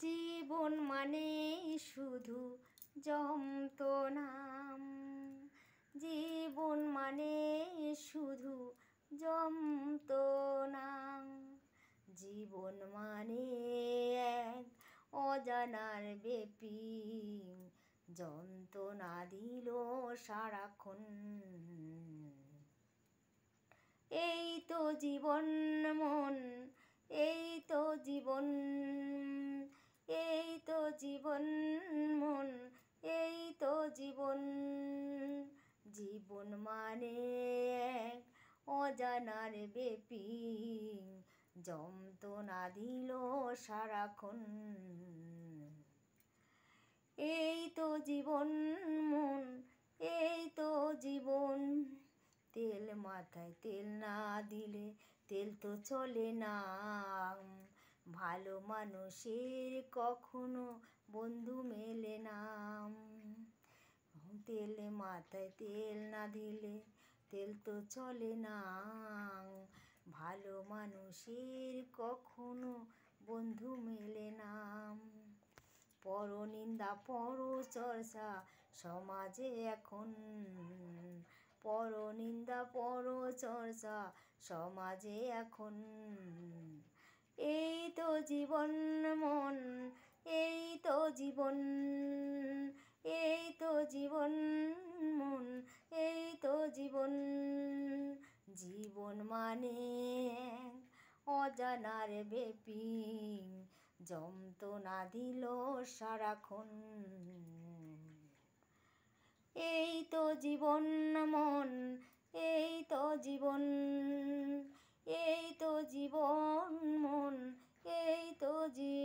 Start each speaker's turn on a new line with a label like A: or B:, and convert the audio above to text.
A: জীবন মানে শুধু যন্ত্রণাম, জীবন মানে শুধু যন্ত্রণা, জীবন মানে এক অজানার ব্যাপী যন্ত্রণা দিল সারাক্ষণ। এই তো জীবন মন, এই তো জীবন, এই তো জীবন মন, এই তো জীবন। জীবন মানে এক অজানার ব্যাপী যন্ত্রণা দিল সারাক্ষণ। এই তো জীবন মন, এই তো জীবন। তেল মাথায় তেল না দিলে তেল তো চলে না, ভালো মানুষের কখনো বন্ধু মেলে না। তেল মাথায় তেল না দিলে তেল তো চলে না, ভালো মানুষের কখনো বন্ধু মেলে না। পরনিন্দা পরচর্চা সমাজে এখন, পরনিন্দা পরচর্চা সমাজে এখন। এই তো জীবন মন, এই তো জীবন, এই তো জীবন মন, এই তো জীবন। জীবন মানে এক অজানার ব্যাপী যন্ত্রণা দিল সারাক্ষণ। এই তো জীবন মন, এই তো জীবন, এই তো জীবন মন, এই তো জীবন।